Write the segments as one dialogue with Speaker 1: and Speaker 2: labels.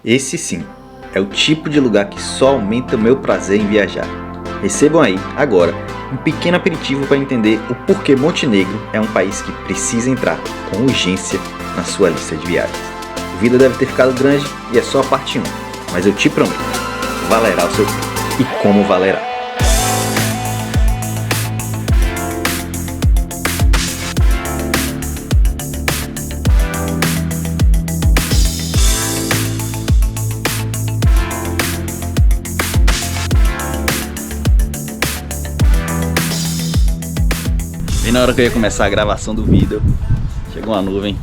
Speaker 1: Esse sim, é o tipo de lugar que só aumenta o meu prazer em viajar. Recebam aí, agora, um pequeno aperitivo para entender o porquê Montenegro é um país que precisa entrar com urgência na sua lista de viagens. A vida deve ter ficado grande e é só a parte 1, mas eu te prometo, valerá o seu tempo. E como valerá? E na hora que eu ia começar a gravação do vídeo, chegou uma nuvem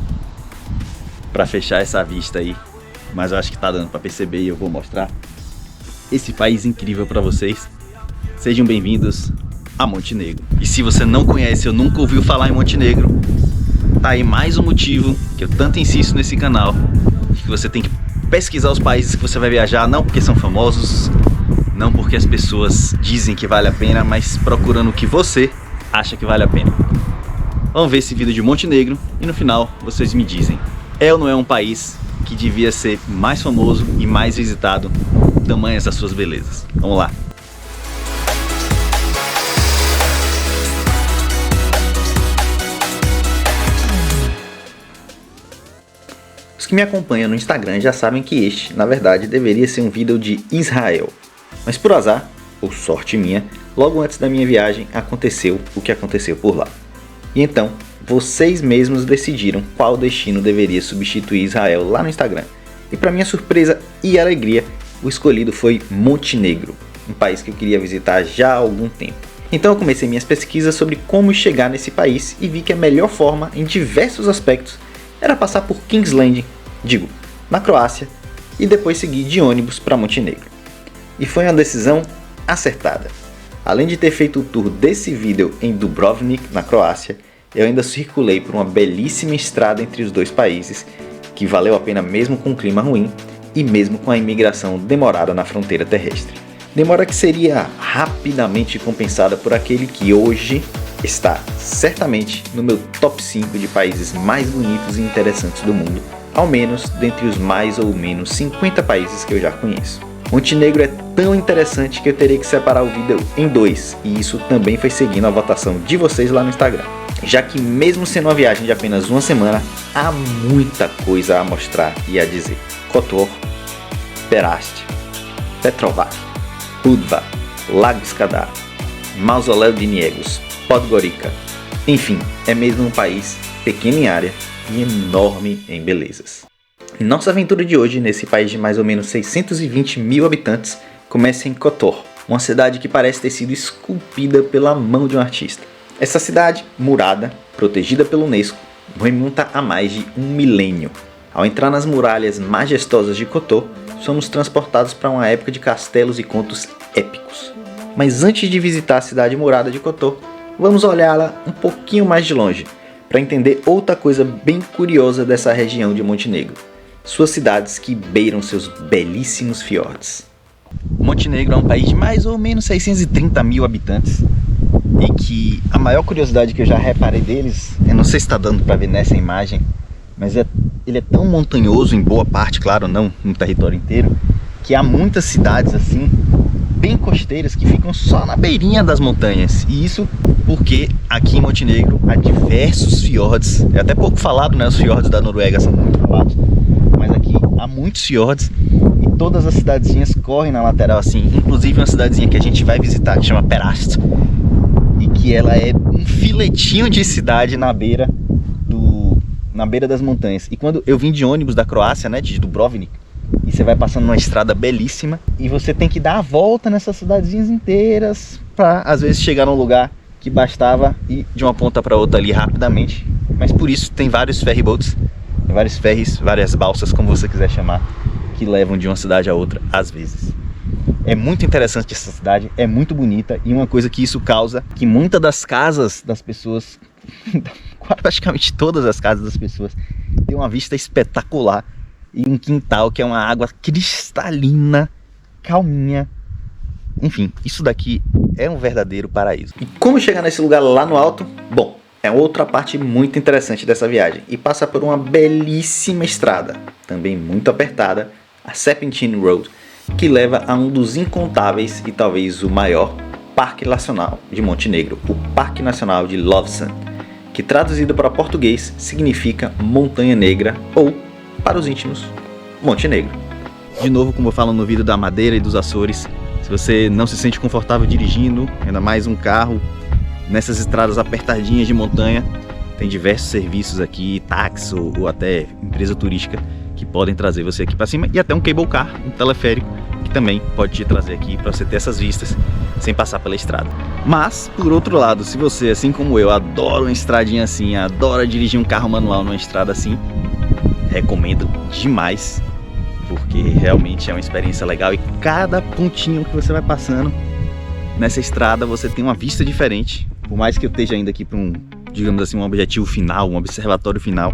Speaker 1: para fechar essa vista aí, mas eu acho que tá dando para perceber e eu vou mostrar esse país incrível para vocês. Sejam bem-vindos a Montenegro. E se você não conhece ou nunca ouviu falar em Montenegro, tá aí mais um motivo que eu tanto insisto nesse canal, de que você tem que pesquisar os países que você vai viajar, não porque são famosos, não porque as pessoas dizem que vale a pena, mas procurando o que você acha que vale a pena. Vamos ver esse vídeo de Montenegro e no final vocês me dizem, é ou não é um país que devia ser mais famoso e mais visitado, tamanhas as suas belezas. Vamos lá. Os que me acompanham no Instagram já sabem que este, na verdade, deveria ser um vídeo de Israel. Mas por azar, ou sorte minha, logo antes da minha viagem aconteceu o que aconteceu por lá. E então, vocês mesmos decidiram qual destino deveria substituir Israel lá no Instagram. E para minha surpresa e alegria, o escolhido foi Montenegro, um país que eu queria visitar já há algum tempo. Então eu comecei minhas pesquisas sobre como chegar nesse país e vi que a melhor forma, em diversos aspectos, era passar por King's Landing, na Croácia, e depois seguir de ônibus para Montenegro. E foi uma decisão acertada. Além de ter feito o tour desse vídeo em Dubrovnik, na Croácia, eu ainda circulei por uma belíssima estrada entre os dois países, que valeu a pena mesmo com o clima ruim e mesmo com a imigração demorada na fronteira terrestre. Demora que seria rapidamente compensada por aquele que hoje está certamente no meu top 5 de países mais bonitos e interessantes do mundo, ao menos dentre os mais ou menos 50 países que eu já conheço. Montenegro é tão interessante que eu terei que separar o vídeo em dois, e isso também foi seguindo a votação de vocês lá no Instagram. Já que mesmo sendo uma viagem de apenas uma semana, há muita coisa a mostrar e a dizer. Kotor, Perast, Petrovac, Budva, Lago Skadar, Mausoléu de Niegos, Podgorica. Enfim, é mesmo um país pequeno em área e enorme em belezas. Nossa aventura de hoje, nesse país de mais ou menos 620 mil habitantes, começa em Kotor, uma cidade que parece ter sido esculpida pela mão de um artista. Essa cidade, murada, protegida pela Unesco, remonta a mais de um milênio. Ao entrar nas muralhas majestosas de Kotor, somos transportados para uma época de castelos e contos épicos. Mas antes de visitar a cidade murada de Kotor, vamos olhá-la um pouquinho mais de longe, para entender outra coisa bem curiosa dessa região de Montenegro. Suas cidades que beiram seus belíssimos fiordes. Montenegro é um país de mais ou menos 630 mil habitantes e que a maior curiosidade que eu já reparei deles, eu não sei se está dando para ver nessa imagem, mas ele é tão montanhoso em boa parte, claro, não no território inteiro, que há muitas cidades assim, bem costeiras, que ficam só na beirinha das montanhas. E isso porque aqui em Montenegro há diversos fiordes, é até pouco falado, né? Os fiordes da Noruega são muito falados, mas aqui há muitos fiordes e todas as cidadezinhas correm na lateral assim, inclusive uma cidadezinha que a gente vai visitar que chama Perast, e que ela é um filetinho de cidade na beira das montanhas. E quando eu vim de ônibus da Croácia, né, de Dubrovnik, e você vai passando numa estrada belíssima e você tem que dar a volta nessas cidadezinhas inteiras para às vezes chegar num lugar que bastava ir de uma ponta para outra ali rapidamente. Mas por isso tem vários ferryboats, vários ferries, várias balsas, como você quiser chamar, que levam de uma cidade a outra às vezes. É muito interessante essa cidade, é muito bonita, e uma coisa que isso causa, que muitas das casas das pessoas, praticamente todas as casas das pessoas, tem uma vista espetacular e um quintal que é uma água cristalina, calminha. Enfim, isso daqui é um verdadeiro paraíso. E como chegar nesse lugar lá no alto? Bom, é outra parte muito interessante dessa viagem e passa por uma belíssima estrada, também muito apertada, a Serpentine Road, que leva a um dos incontáveis e talvez o maior Parque Nacional de Montenegro, o Parque Nacional de Lovćen, que traduzido para português significa Montanha Negra ou, para os íntimos, Montenegro. De novo, como eu falo no vídeo da Madeira e dos Açores, se você não se sente confortável dirigindo, ainda mais um carro, nessas estradas apertadinhas de montanha, tem diversos serviços aqui, táxi ou até empresa turística, que podem trazer você aqui para cima, e até um cable car, um teleférico, que também pode te trazer aqui para você ter essas vistas sem passar pela estrada. Mas, por outro lado, se você, assim como eu, adora uma estradinha assim, adora dirigir um carro manual numa estrada assim, recomendo demais, porque realmente é uma experiência legal e cada pontinho que você vai passando nessa estrada você tem uma vista diferente. Por mais que eu esteja indo aqui para um, digamos assim, um objetivo final, um observatório final,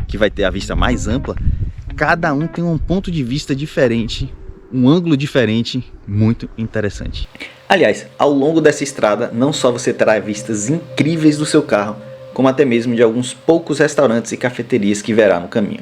Speaker 1: que vai ter a vista mais ampla, cada um tem um ponto de vista diferente, um ângulo diferente, muito interessante. Aliás, ao longo dessa estrada, não só você terá vistas incríveis do seu carro, como até mesmo de alguns poucos restaurantes e cafeterias que verá no caminho.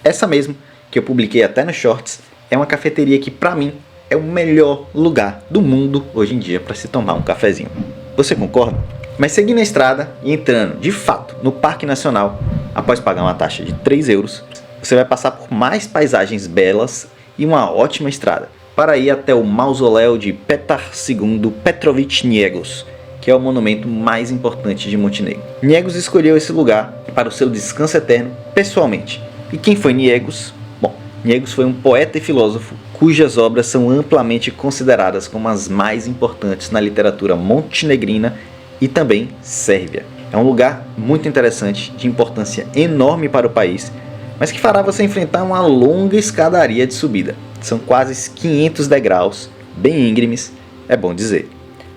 Speaker 1: Essa mesmo, que eu publiquei até nos shorts, é uma cafeteria que para mim é o melhor lugar do mundo hoje em dia para se tomar um cafezinho. Você concorda? Mas seguindo a estrada e entrando de fato no Parque Nacional, após pagar uma taxa de 3 euros, você vai passar por mais paisagens belas e uma ótima estrada para ir até o mausoléu de Petar II Petrović Njegoš, que é o monumento mais importante de Montenegro. Njegoš escolheu esse lugar para o seu descanso eterno pessoalmente. E quem foi Njegoš? Bom, Njegoš foi um poeta e filósofo cujas obras são amplamente consideradas como as mais importantes na literatura montenegrina e também sérvia. É um lugar muito interessante, de importância enorme para o país, mas que fará você enfrentar uma longa escadaria de subida. São quase 500 degraus, bem íngremes, é bom dizer,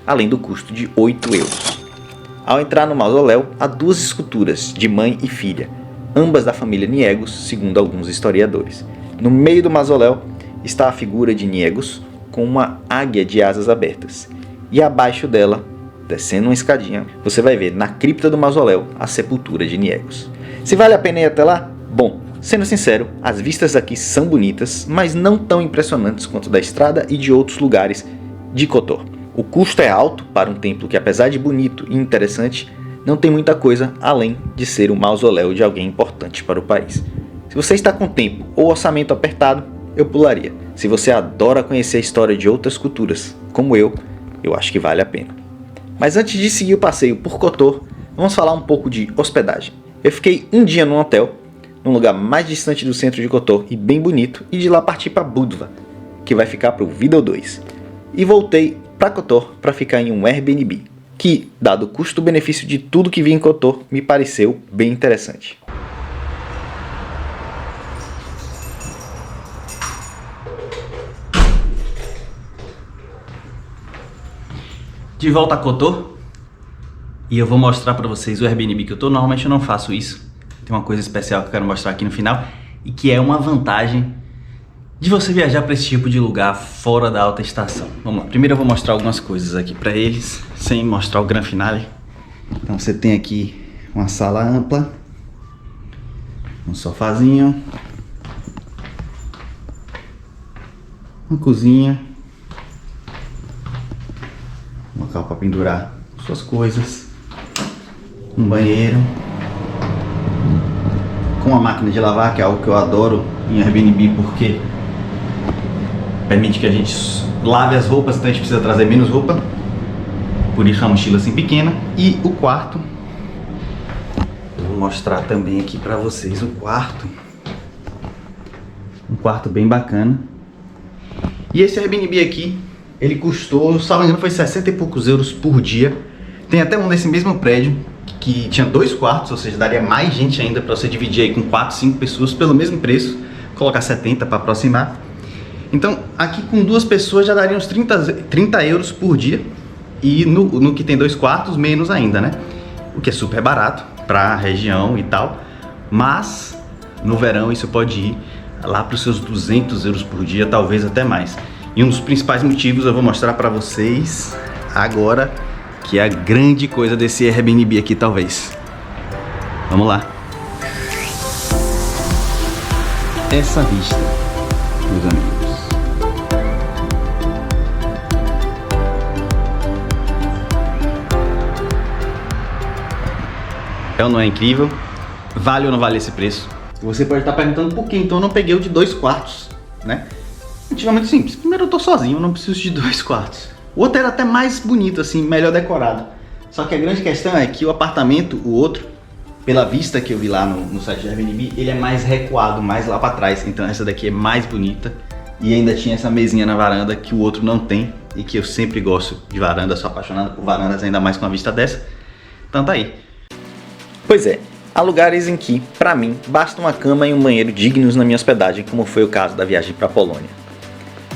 Speaker 1: além do custo de 8 euros. Ao entrar no mausoléu, há duas esculturas de mãe e filha, ambas da família Njegoš, segundo alguns historiadores. No meio do mausoléu está a figura de Njegoš com uma águia de asas abertas, e abaixo dela, descendo uma escadinha, você vai ver na cripta do mausoléu a sepultura de Njegoš. Se vale a pena ir até lá? Bom, sendo sincero, as vistas aqui são bonitas, mas não tão impressionantes quanto da estrada e de outros lugares de Kotor. O custo é alto para um templo que, apesar de bonito e interessante, não tem muita coisa além de ser o mausoléu de alguém importante para o país. Se você está com tempo ou orçamento apertado, eu pularia. Se você adora conhecer a história de outras culturas, como eu acho que vale a pena. Mas antes de seguir o passeio por Kotor, vamos falar um pouco de hospedagem. Eu fiquei um dia num hotel, num lugar mais distante do centro de Kotor e bem bonito, e de lá parti para Budva, que vai ficar para o Videl 2. E voltei para Kotor para ficar em um Airbnb, que, dado o custo-benefício de tudo que vi em Kotor, me pareceu bem interessante. De volta a Kotor, e eu vou mostrar para vocês o Airbnb que eu tô. Normalmente eu não faço isso, tem uma coisa especial que eu quero mostrar aqui no final, e que é uma vantagem de você viajar para esse tipo de lugar fora da alta estação. Vamos lá, primeiro eu vou mostrar algumas coisas aqui para eles, sem mostrar o gran finale. Então você tem aqui uma sala ampla, um sofazinho, uma cozinha, um local para pendurar suas coisas, um banheiro, com uma máquina de lavar, que é algo que eu adoro em Airbnb, porque permite que a gente lave as roupas, então a gente precisa trazer menos roupa, por isso uma mochila assim pequena. E o quarto, eu vou mostrar também aqui para vocês o quarto, um quarto bem bacana. E esse Airbnb aqui, ele custou, salvo engano, foi 60 e poucos euros por dia. Tem até um nesse mesmo prédio que tinha 2 quartos, ou seja, daria mais gente ainda para você dividir aí com 4, 5 pessoas pelo mesmo preço, colocar 70 para aproximar. Então aqui com 2 pessoas já daria uns 30 euros por dia, e no que tem 2 quartos menos ainda, né? O que é super barato para a região e tal, mas no verão isso pode ir lá para os seus 200 euros por dia, talvez até mais. E um dos principais motivos eu vou mostrar para vocês agora, que é a grande coisa desse Airbnb aqui, talvez. Vamos lá. Essa vista, meus amigos. É ou não é incrível? Vale ou não vale esse preço? Você pode estar perguntando por que então eu não peguei o de 2 quartos, né? Motivamente simples. Primeiro, eu tô sozinho, eu não preciso de 2 quartos. O outro era até mais bonito, assim, melhor decorado. Só que a grande questão é que o apartamento, o outro, pela vista que eu vi lá no site da Airbnb, ele é mais recuado, mais lá pra trás. Então essa daqui é mais bonita. E ainda tinha essa mesinha na varanda que o outro não tem. E que eu sempre gosto de varanda, sou apaixonado por varandas, ainda mais com uma vista dessa. Então tá aí. Pois é, há lugares em que, pra mim, basta uma cama e um banheiro dignos na minha hospedagem, como foi o caso da viagem pra Polônia.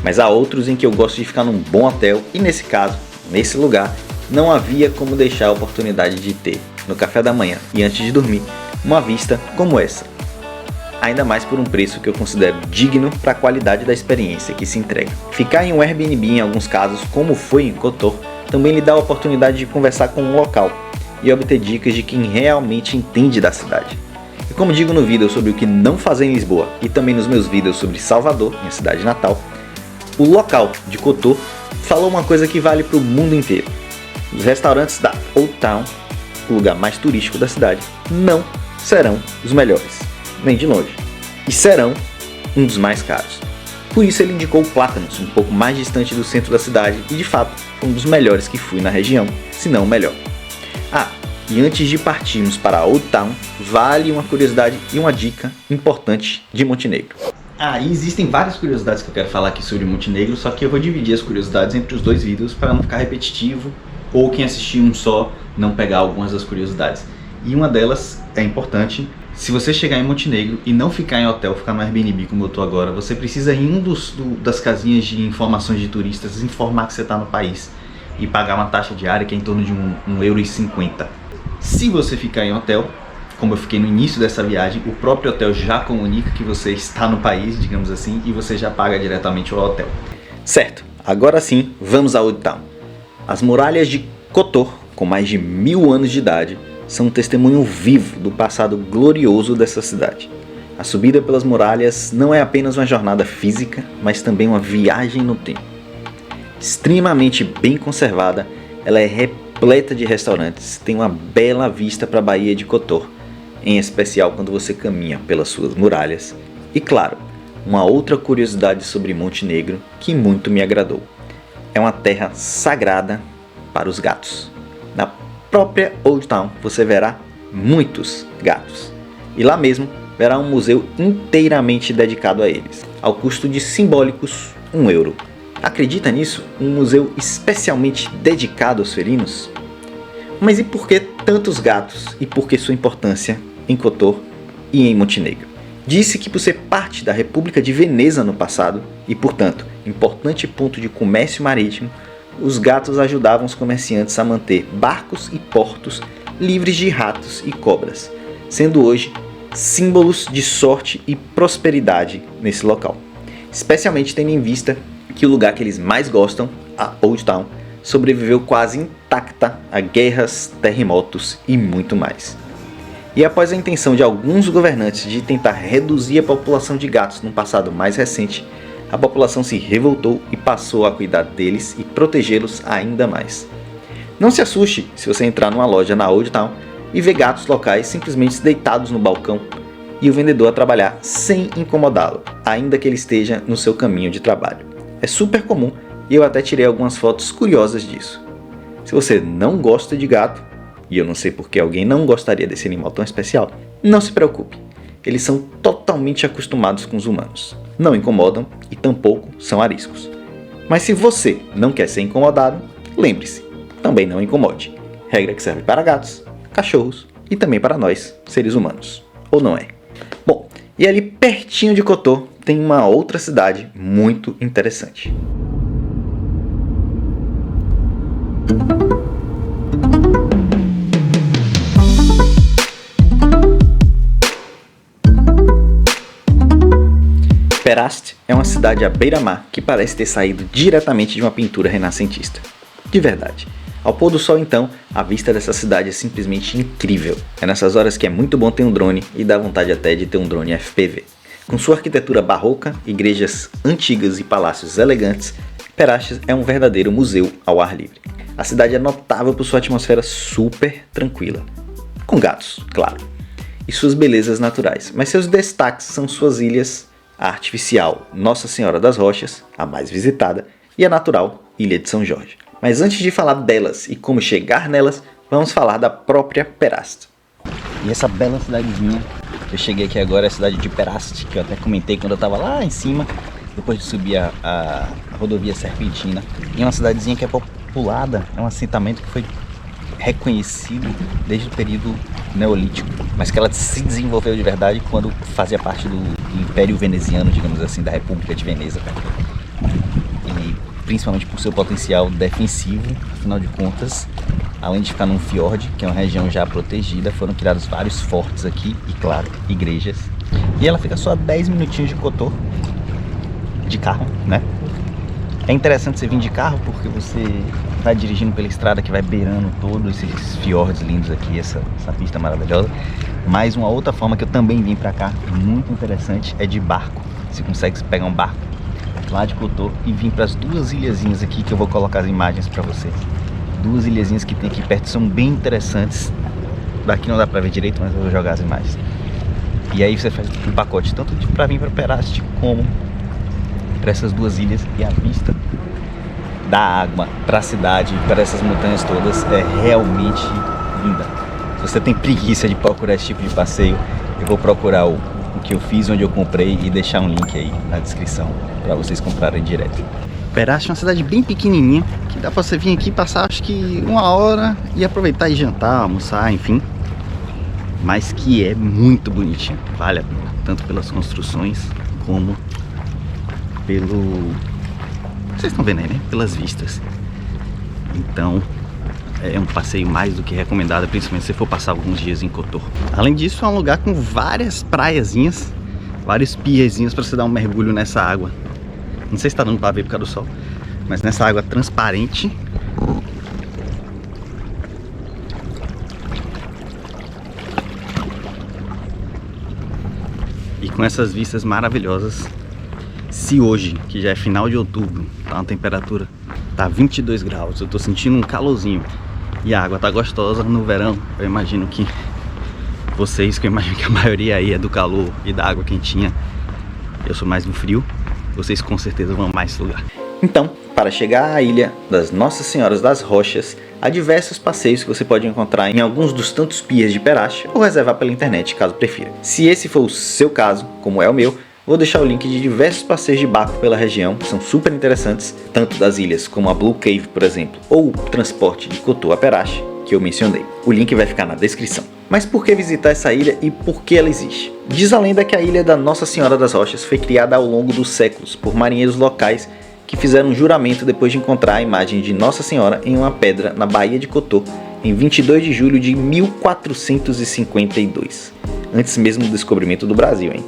Speaker 1: Mas há outros em que eu gosto de ficar num bom hotel e nesse caso, nesse lugar, não havia como deixar a oportunidade de ter, no café da manhã e antes de dormir, uma vista como essa. Ainda mais por um preço que eu considero digno para a qualidade da experiência que se entrega. Ficar em um Airbnb em alguns casos, como foi em Kotor, também lhe dá a oportunidade de conversar com um local e obter dicas de quem realmente entende da cidade. E como digo no vídeo sobre o que não fazer em Lisboa e também nos meus vídeos sobre Salvador, minha cidade natal, o local de Kotor falou uma coisa que vale para o mundo inteiro. Os restaurantes da Old Town, o lugar mais turístico da cidade, não serão os melhores, nem de longe, e serão um dos mais caros. Por isso ele indicou o Plátanos, um pouco mais distante do centro da cidade, e de fato foi um dos melhores que fui na região, se não o melhor. Ah, e antes de partirmos para a Old Town, vale uma curiosidade e uma dica importante de Montenegro. E existem várias curiosidades que eu quero falar aqui sobre Montenegro, só que eu vou dividir as curiosidades entre os dois vídeos para não ficar repetitivo, ou quem assistir um só não pegar algumas das curiosidades. E uma delas é importante: se você chegar em Montenegro e não ficar em hotel, ficar no Airbnb como eu tô agora, você precisa ir em das casinhas de informações de turistas, informar que você está no país e pagar uma taxa diária que é em torno de €1,50. Se você ficar em hotel, como eu fiquei no início dessa viagem, o próprio hotel já comunica que você está no país, digamos assim, e você já paga diretamente o hotel. Certo, agora sim, vamos ao Old Town. As muralhas de Kotor, com mais de 1000 anos de idade, são um testemunho vivo do passado glorioso dessa cidade. A subida pelas muralhas não é apenas uma jornada física, mas também uma viagem no tempo. Extremamente bem conservada, ela é repleta de restaurantes, tem uma bela vista para a Baía de Kotor, em especial quando você caminha pelas suas muralhas. E claro, uma outra curiosidade sobre Montenegro que muito me agradou. É uma terra sagrada para os gatos. Na própria Old Town você verá muitos gatos. E lá mesmo verá um museu inteiramente dedicado a eles, ao custo de simbólicos €1. Acredita nisso? Um museu especialmente dedicado aos felinos? Mas e por que tantos gatos e por que sua importância em Kotor e em Montenegro? Disse que por ser parte da República de Veneza no passado e, portanto, importante ponto de comércio marítimo, os gatos ajudavam os comerciantes a manter barcos e portos livres de ratos e cobras, sendo hoje símbolos de sorte e prosperidade nesse local, especialmente tendo em vista que o lugar que eles mais gostam, a Old Town, sobreviveu quase intacta a guerras, terremotos e muito mais. E após a intenção de alguns governantes de tentar reduzir a população de gatos no passado mais recente, a população se revoltou e passou a cuidar deles e protegê-los ainda mais. Não se assuste se você entrar numa loja na Old Town e ver gatos locais simplesmente deitados no balcão e o vendedor a trabalhar sem incomodá-lo, ainda que ele esteja no seu caminho de trabalho. É super comum e eu até tirei algumas fotos curiosas disso. Se você não gosta de gato, e eu não sei porque alguém não gostaria desse animal tão especial, não se preocupe. Eles são totalmente acostumados com os humanos. Não incomodam e tampouco são ariscos. Mas se você não quer ser incomodado, lembre-se, também não incomode. Regra que serve para gatos, cachorros e também para nós, seres humanos. Ou não é? Bom, e ali pertinho de Kotor tem uma outra cidade muito interessante. Perast é uma cidade à beira-mar que parece ter saído diretamente de uma pintura renascentista. De verdade. Ao pôr do sol então, a vista dessa cidade é simplesmente incrível. É nessas horas que é muito bom ter um drone e dá vontade até de ter um drone FPV. Com sua arquitetura barroca, igrejas antigas e palácios elegantes, Perast é um verdadeiro museu ao ar livre. A cidade é notável por sua atmosfera super tranquila. com gatos, claro, e suas belezas naturais, mas seus destaques são suas ilhas, a artificial Nossa Senhora das Rochas, a mais visitada, e a natural Ilha de São Jorge. Mas antes de falar delas e como chegar nelas, vamos falar da própria Peraste. E essa bela cidadezinha que eu cheguei aqui agora é a cidade de Peraste, que eu até comentei quando eu estava lá em cima, depois de subir a rodovia Serpentina. E é uma cidadezinha que é populada, é um assentamento que foi reconhecido desde o período neolítico, mas que ela se desenvolveu de verdade quando fazia parte do Império Veneziano, digamos assim, da República de Veneza. E principalmente por seu potencial defensivo, afinal de contas, além de ficar num fiord, que é uma região já protegida, foram criados vários fortes aqui e, claro, igrejas. E ela fica só a 10 minutinhos de Kotor, de carro, né? É interessante você vir de carro porque você vai dirigindo pela estrada que vai beirando todos esses fiordes lindos aqui, essa pista maravilhosa. Mas uma outra forma que eu também vim pra cá, muito interessante, é de barco. Você consegue pegar um barco lá de Kotor e vir para as duas ilhazinhas aqui que eu vou colocar as imagens para vocês. Duas ilhazinhas que tem aqui perto, são bem interessantes. Daqui não dá pra ver direito, mas eu vou jogar as imagens. E aí você faz um pacote tanto para vir para Peraste como para essas duas ilhas, e a vista da água para a cidade, para essas montanhas todas é realmente linda. Se você tem preguiça de procurar esse tipo de passeio, eu vou procurar o que eu fiz, onde eu comprei, e deixar um link aí na descrição para vocês comprarem direto. Peraste é uma cidade bem pequenininha, que dá para você vir aqui passar acho que 1 hora e aproveitar e jantar, almoçar, enfim. Mas que é muito bonitinho, vale a pena, tanto pelas construções como vocês estão vendo aí, né? Pelas vistas. Então é um passeio mais do que recomendado, principalmente se for passar alguns dias em Kotor. Além disso, é um lugar com várias praiazinhas, vários pierzinhos para você dar um mergulho nessa água. Não sei se está dando para ver por causa do sol, mas nessa água transparente. E com essas vistas maravilhosas. Se hoje, que já é final de outubro, tá uma temperatura, tá 22 graus, eu tô sentindo um calorzinho e a água tá gostosa no verão, eu imagino que vocês, que eu imagino que a maioria aí é do calor e da água quentinha, eu sou mais do frio, vocês com certeza vão amar esse lugar. Então, para chegar à ilha das Nossas Senhoras das Rochas, há diversos passeios que você pode encontrar em alguns dos tantos piers de Peraste ou reservar pela internet, caso prefira. Se esse for o seu caso, como é o meu, vou deixar o link de diversos passeios de barco pela região, que são super interessantes, tanto das ilhas como a Blue Cave, por exemplo, ou o transporte de Kotor a Peraste, que eu mencionei. O link vai ficar na descrição. Mas por que visitar essa ilha e por que ela existe? Diz a lenda que a ilha da Nossa Senhora das Rochas foi criada ao longo dos séculos por marinheiros locais que fizeram um juramento depois de encontrar a imagem de Nossa Senhora em uma pedra na Baía de Kotor, em 22 de julho de 1452, antes mesmo do descobrimento do Brasil, hein?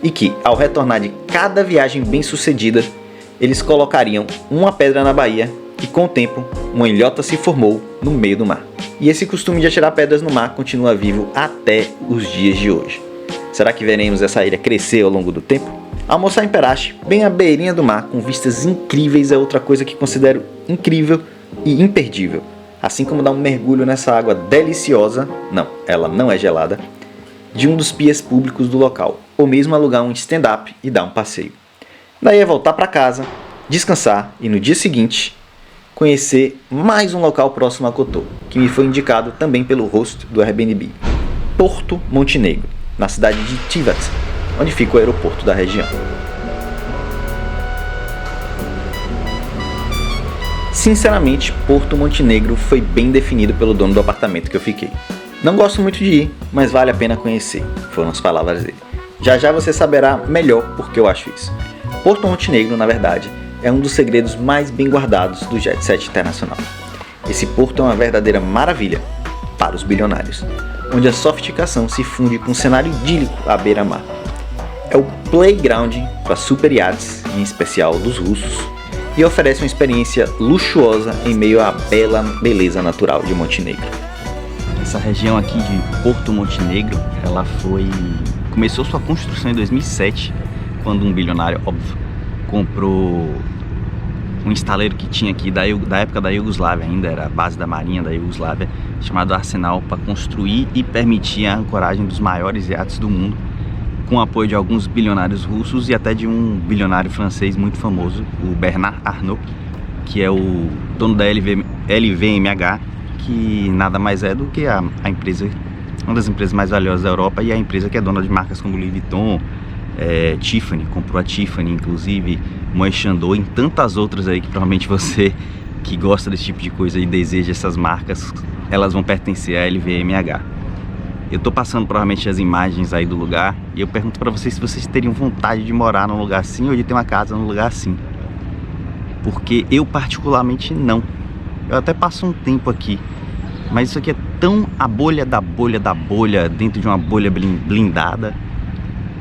Speaker 1: E que, ao retornar de cada viagem bem sucedida, eles colocariam uma pedra na baía e, com o tempo, uma ilhota se formou no meio do mar. E esse costume de atirar pedras no mar continua vivo até os dias de hoje. Será que veremos essa ilha crescer ao longo do tempo? Almoçar em Peraste, bem à beirinha do mar, com vistas incríveis, é outra coisa que considero incrível e imperdível. Assim como dar um mergulho nessa água deliciosa, não, ela não é gelada, de um dos piers públicos do local, ou mesmo alugar um stand-up e dar um passeio. Daí é voltar para casa, descansar e no dia seguinte conhecer mais um local próximo a Kotor, que me foi indicado também pelo host do Airbnb, Porto Montenegro, na cidade de Tivat, onde fica o aeroporto da região. Sinceramente, Porto Montenegro foi bem definido pelo dono do apartamento que eu fiquei. Não gosto muito de ir, mas vale a pena conhecer, foram as palavras dele. Já já você saberá melhor por que eu acho isso. Porto Montenegro, na verdade, é um dos segredos mais bem guardados do Jet Set internacional. Esse porto é uma verdadeira maravilha para os bilionários, onde a sofisticação se funde com um cenário idílico à beira-mar. É o playground para super iates, em especial dos russos, e oferece uma experiência luxuosa em meio à bela beleza natural de Montenegro. Essa região aqui de Porto Montenegro, ela começou sua construção em 2007, quando um bilionário, óbvio, comprou um estaleiro que tinha aqui da época da Iugoslávia, ainda era a base da marinha da Iugoslávia, chamado Arsenal para construir e permitir a ancoragem dos maiores iates do mundo, com o apoio de alguns bilionários russos e até de um bilionário francês muito famoso, o Bernard Arnault, que é o dono da LVMH, que nada mais é do que a empresa, uma das empresas mais valiosas da Europa, e a empresa que é dona de marcas como Louis Vuitton, Tiffany, comprou a Tiffany, inclusive, Moët Chandon e tantas outras aí que provavelmente você que gosta desse tipo de coisa e deseja essas marcas, elas vão pertencer à LVMH. Eu tô passando provavelmente as imagens aí do lugar e eu pergunto pra vocês se vocês teriam vontade de morar num lugar assim ou de ter uma casa num lugar assim. Porque eu particularmente não. Eu até passo um tempo aqui, mas isso aqui é tão a bolha da bolha da bolha dentro de uma bolha blindada,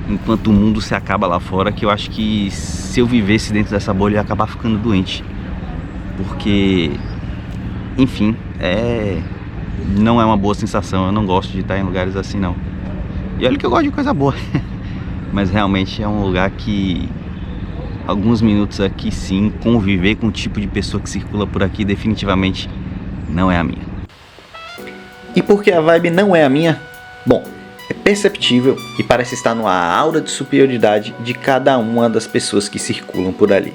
Speaker 1: enquanto o mundo se acaba lá fora, que eu acho que se eu vivesse dentro dessa bolha eu ia acabar ficando doente. Porque, enfim, não é uma boa sensação. Eu não gosto de estar em lugares assim, não. E olha que eu gosto de coisa boa. Mas realmente é um lugar que alguns minutos aqui sim, conviver com o tipo de pessoa que circula por aqui definitivamente não é a minha. E por que a vibe não é a minha? Bom, é perceptível e parece estar numa aura de superioridade de cada uma das pessoas que circulam por ali.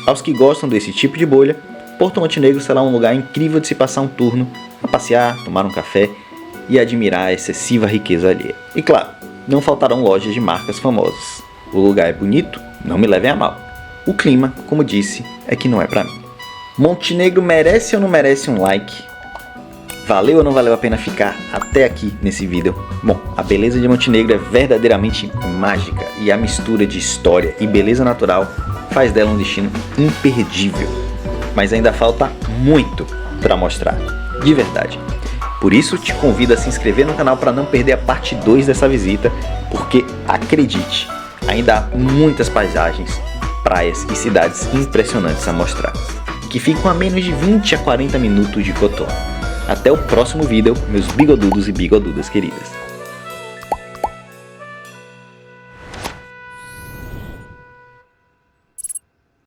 Speaker 1: Aos que gostam desse tipo de bolha, Porto Montenegro será um lugar incrível de se passar um turno, a passear, tomar um café e admirar a excessiva riqueza alheia. E claro, não faltarão lojas de marcas famosas. O lugar é bonito, não me levem a mal. O clima, como disse, é que não é pra mim. Montenegro merece ou não merece um like? Valeu ou não valeu a pena ficar até aqui nesse vídeo? Bom, a beleza de Montenegro é verdadeiramente mágica e a mistura de história e beleza natural faz dela um destino imperdível. Mas ainda falta muito para mostrar, de verdade. Por isso te convido a se inscrever no canal para não perder a parte 2 dessa visita, porque acredite, ainda há muitas paisagens, praias e cidades impressionantes a mostrar, que ficam a menos de 20 a 40 minutos de Cotonou. Até o próximo vídeo, meus bigodudos e bigodudas queridas.